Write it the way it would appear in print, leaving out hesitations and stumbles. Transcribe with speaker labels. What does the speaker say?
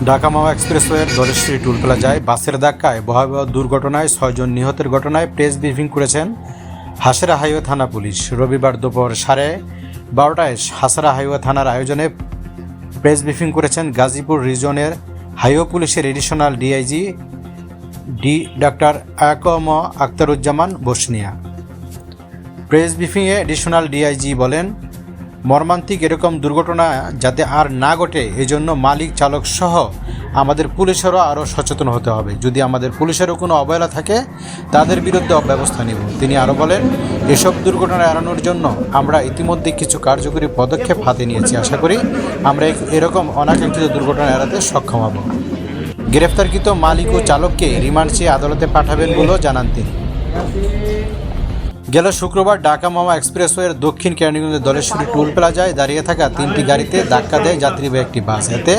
Speaker 1: ঢাকা মাওয়া এক্সপ্রেসওয়ের ধলেশ্বরী টুল প্লাজায় বাসের ধাক্কায় ভয়াবহ দুর্ঘটনায় 6 জন নিহতের ঘটনায় প্রেস ব্রিফিং করেছেন হাসেরা হাইওয়ে থানা পুলিশ। রবিবার দুপুর 12:30টায় হাসেরা হাইওয়ে থানার আয়োজনে প্রেস ব্রিফিং করেছেন গাজীপুর রিজনের হাইওয়ে পুলিশের এডিশনাল ডিআইজি ডাক্তার আকম আখতারুজ্জামান বসনিয়া। প্রেস ব্রিফিংয়ে এডিশনাল ডিআইজি বলেন, মর্মান্তিক এরকম দুর্ঘটনা যাতে আর না ঘটে এজন্য মালিক চালক সহ আমাদের পুলিশেরও আরও সচেতন হতে হবে। যদি আমাদের পুলিশেরও কোনো অবহেলা থাকে তাদের বিরুদ্ধে ব্যবস্থা নেব। তিনি আরও বলেন, এসব দুর্ঘটনা এড়ানোর জন্য আমরা ইতিমধ্যে কিছু কার্যকরী পদক্ষেপ হাতে নিয়েছি। আশা করি আমরা এরকম অনাকাঙ্ক্ষিত দুর্ঘটনা এড়াতে সক্ষম হব। গ্রেফতারকৃত মালিক ও চালককে রিমান্ড চেয়ে আদালতে পাঠাবেন বলেও জানান তিনি। গেল শুক্রবার ঢাকা মাওয়া এক্সপ্রেসওয়ের দক্ষিণ কেরানীগঞ্জের ধলেশ্বরী টুল প্লাজায় দাঁড়িয়ে থাকা 3টি গাড়িতে ধাক্কা দেয় যাত্রীবাহী একটি বাস। এতে